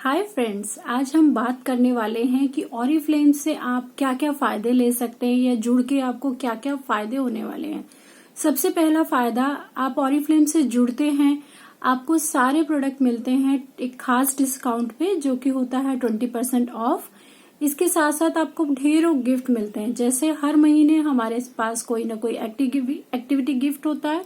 Hi friends, आज हम बात करने वाले हैं कि ऑरिफ्लेम से आप क्या क्या फायदे ले सकते हैं या जुड़ के आपको क्या क्या फायदे होने वाले हैं। सबसे पहला फायदा, आप ऑरिफ्लेम से जुड़ते हैं, आपको सारे प्रोडक्ट मिलते हैं एक खास डिस्काउंट पे जो कि होता है 20% ऑफ। इसके साथ साथ आपको ढेरों गिफ्ट मिलते हैं। जैसे हर महीने हमारे पास कोई ना कोई एक्टिविटी गिफ्ट होता है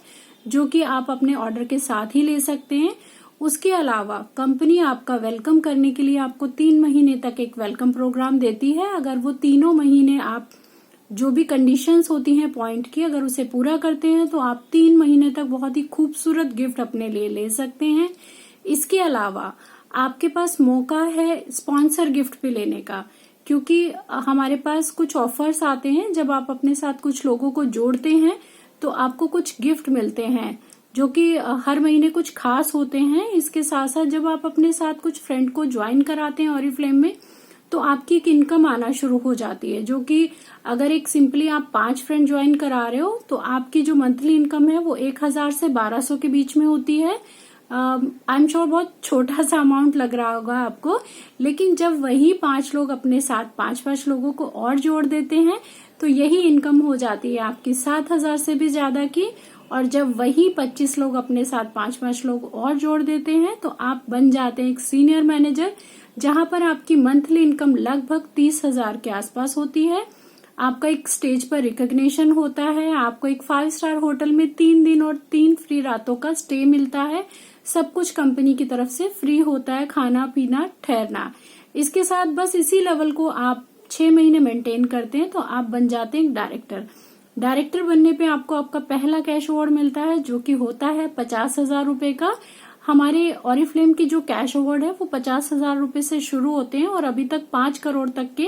जो कि आप अपने ऑर्डर के साथ ही ले सकते हैं। उसके अलावा कंपनी आपका वेलकम करने के लिए आपको 3 महीने तक एक वेलकम प्रोग्राम देती है। अगर वो तीनों महीने आप जो भी कंडीशंस होती हैं पॉइंट की, अगर उसे पूरा करते हैं तो आप 3 महीने तक बहुत ही खूबसूरत गिफ्ट अपने लिए ले सकते हैं। इसके अलावा आपके पास मौका है स्पॉन्सर गिफ्ट भी लेने का, क्योंकि हमारे पास कुछ ऑफर्स आते हैं। जब आप अपने साथ कुछ लोगों को जोड़ते हैं तो आपको कुछ गिफ्ट मिलते हैं जो कि हर महीने कुछ खास होते हैं। इसके साथ साथ जब आप अपने साथ कुछ फ्रेंड को ज्वाइन कराते हैं ऑरिफ्लेम में तो आपकी एक इनकम आना शुरू हो जाती है, जो कि अगर एक सिंपली आप 5 फ्रेंड ज्वाइन करा रहे हो तो आपकी जो मंथली इनकम है वो 1000 से 1200 के बीच में होती है। आई एम श्योर बहुत छोटा सा अमाउंट लग रहा होगा आपको, लेकिन जब वही 5 लोग अपने साथ 5-5 लोगों को और जोड़ देते हैं तो यही इनकम हो जाती है आपकी 7000 से भी ज्यादा की। और जब वही 25 लोग अपने साथ 5-5 लोग और जोड़ देते हैं तो आप बन जाते हैं एक सीनियर मैनेजर, जहां पर आपकी मंथली इनकम लगभग 30,000 के आसपास होती है। आपका एक स्टेज पर रिकॉग्निशन होता है, आपको एक 5 स्टार होटल में 3 दिन और 3 फ्री रातों का स्टे मिलता है। सब कुछ कंपनी की तरफ से फ्री होता है, खाना पीना ठहरना। इसके साथ बस इसी लेवल को आप 6 महीने मेंटेन करते हैं तो आप बन जाते हैं एक डायरेक्टर बनने पे आपको आपका पहला कैश अवार्ड मिलता है जो कि होता है 50,000 रुपए का। हमारे ऑरिफ्लेम की जो कैश अवार्ड है वो 50,000 रुपए से शुरू होते हैं और अभी तक 5 करोड़ तक के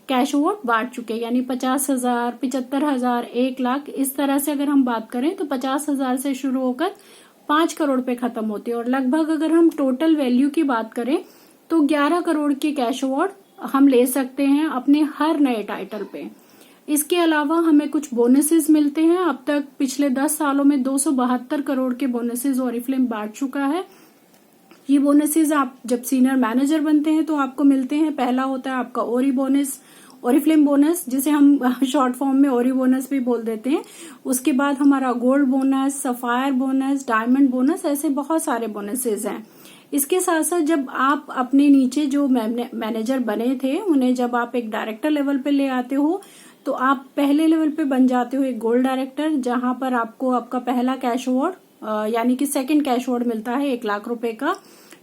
कैश अवार्ड बांट चुके हैं। यानी 50,000, 75,000, 1 लाख, इस तरह से अगर हम बात करें तो 50,000 से शुरू होकर 5 करोड़ पे खत्म होते हैं। और लगभग अगर हम टोटल वैल्यू की बात करें तो 11 करोड़ के कैश अवार्ड हम ले सकते हैं अपने हर नए टाइटल पे। इसके अलावा हमें कुछ बोनसेस मिलते हैं। अब तक पिछले 10 सालों में 272 करोड़ के बोनसेस ऑरिफ्लेम बांट चुका है। ये बोनसेस आप जब सीनियर मैनेजर बनते हैं तो आपको मिलते हैं। पहला होता है आपका ऑरिफ्लेम बोनस, जिसे हम शॉर्ट फॉर्म में ओरी बोनस भी बोल देते हैं। उसके बाद हमारा gold bonus, sapphire bonus, diamond bonus, ऐसे बहुत सारे बोनसेस हैं। इसके साथ साथ जब आप अपने नीचे जो मैनेजर बने थे उन्हें जब आप एक डायरेक्टर लेवल पे ले आते हो तो आप पहले लेवल पे बन जाते हो एक गोल्ड डायरेक्टर, जहां पर आपको आपका पहला कैश अवार्ड यानी कि सेकंड कैश अवार्ड मिलता है 1 लाख रुपए का।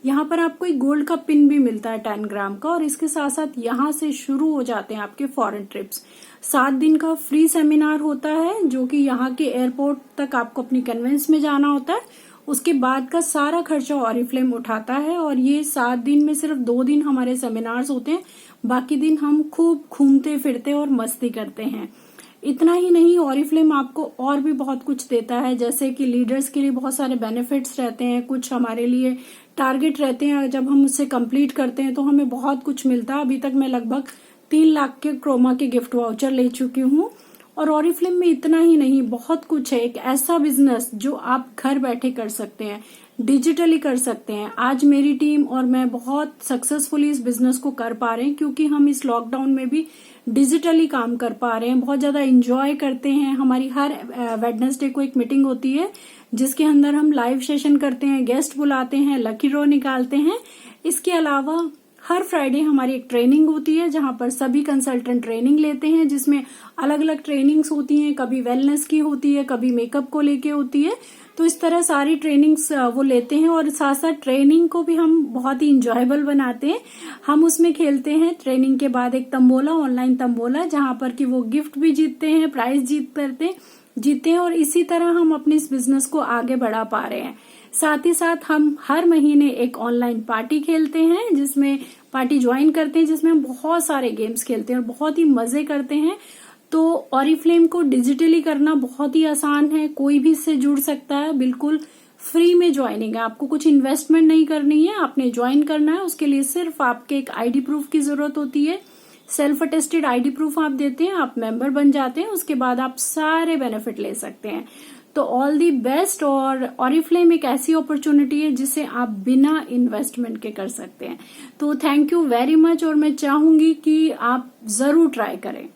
यहाँ पर आपको एक गोल्ड का पिन भी मिलता है 10 ग्राम का। और इसके साथ साथ यहाँ से शुरू हो जाते हैं आपके फॉरेन ट्रिप्स। 7 दिन का फ्री सेमिनार होता है जो कि यहाँ के एयरपोर्ट तक आपको अपनी कन्वेंस में जाना होता है। उसके बाद का सारा खर्चा ऑरिफ्लेम उठाता है। और ये 7 दिन में सिर्फ 2 दिन हमारे सेमिनार्स होते हैं, बाकी दिन हम खूब घूमते फिरते और मस्ती करते हैं। इतना ही नहीं, ऑरिफ्लेम आपको और भी बहुत कुछ देता है, जैसे कि लीडर्स के लिए बहुत सारे बेनिफिट्स रहते हैं, कुछ हमारे लिए टारगेट रहते हैं। जब हम उससे कंप्लीट करते हैं तो हमें बहुत कुछ मिलता है। अभी तक मैं लगभग 3 लाख के क्रोमा के गिफ्ट वाउचर ले चुकी हूँ। और ऑरिफ्लेम में इतना ही नहीं, बहुत कुछ है। एक ऐसा बिजनेस जो आप घर बैठे कर सकते हैं, डिजिटली कर सकते हैं। आज मेरी टीम और मैं बहुत सक्सेसफुली इस बिजनेस को कर पा रहे हैं, क्योंकि हम इस लॉकडाउन में भी डिजिटली काम कर पा रहे हैं। बहुत ज्यादा एंजॉय करते हैं। हमारी हर वेडनेसडे को एक मीटिंग होती है जिसके अंदर हम लाइव सेशन करते हैं, गेस्ट बुलाते हैं, लकी ड्रॉ निकालते हैं। इसके अलावा हर फ्राइडे हमारी एक ट्रेनिंग होती है जहां पर सभी कंसल्टेंट ट्रेनिंग लेते हैं, जिसमें अलग अलग ट्रेनिंग्स होती हैं। कभी वेलनेस की होती है, कभी मेकअप को लेके होती है। तो इस तरह सारी ट्रेनिंग्स वो लेते हैं। और साथ साथ ट्रेनिंग को भी हम बहुत ही इंजॉयबल बनाते हैं। हम उसमें खेलते हैं ट्रेनिंग के बाद एक तंबोला, ऑनलाइन तंबोला, जहां पर कि वो गिफ्ट भी जीतते हैं, प्राइज जीतते हैं। और इसी तरह हम अपने इस बिजनेस को आगे बढ़ा पा रहे हैं। साथ ही साथ हम हर महीने एक ऑनलाइन पार्टी खेलते हैं, जिसमें पार्टी ज्वाइन करते हैं, जिसमें हम बहुत सारे गेम्स खेलते हैं और बहुत ही मजे करते हैं। तो ऑरिफ्लेम को डिजिटली करना बहुत ही आसान है, कोई भी इससे जुड़ सकता है। बिल्कुल फ्री में ज्वाइनिंग है, आपको कुछ इन्वेस्टमेंट नहीं करनी है, आपने ज्वाइन करना है। उसके लिए सिर्फ आपके एक आईडी प्रूफ की जरूरत होती है। सेल्फ अटेस्टेड आईडी प्रूफ आप देते हैं, आप मेंबर बन जाते हैं। उसके बाद आप सारे बेनिफिट ले सकते हैं। तो ऑल दी बेस्ट। और ऑरिफ्लेम एक ऐसी अपॉर्चुनिटी है जिसे आप बिना इन्वेस्टमेंट के कर सकते हैं। तो थैंक यू वेरी मच, और मैं चाहूंगी कि आप जरूर ट्राई करें।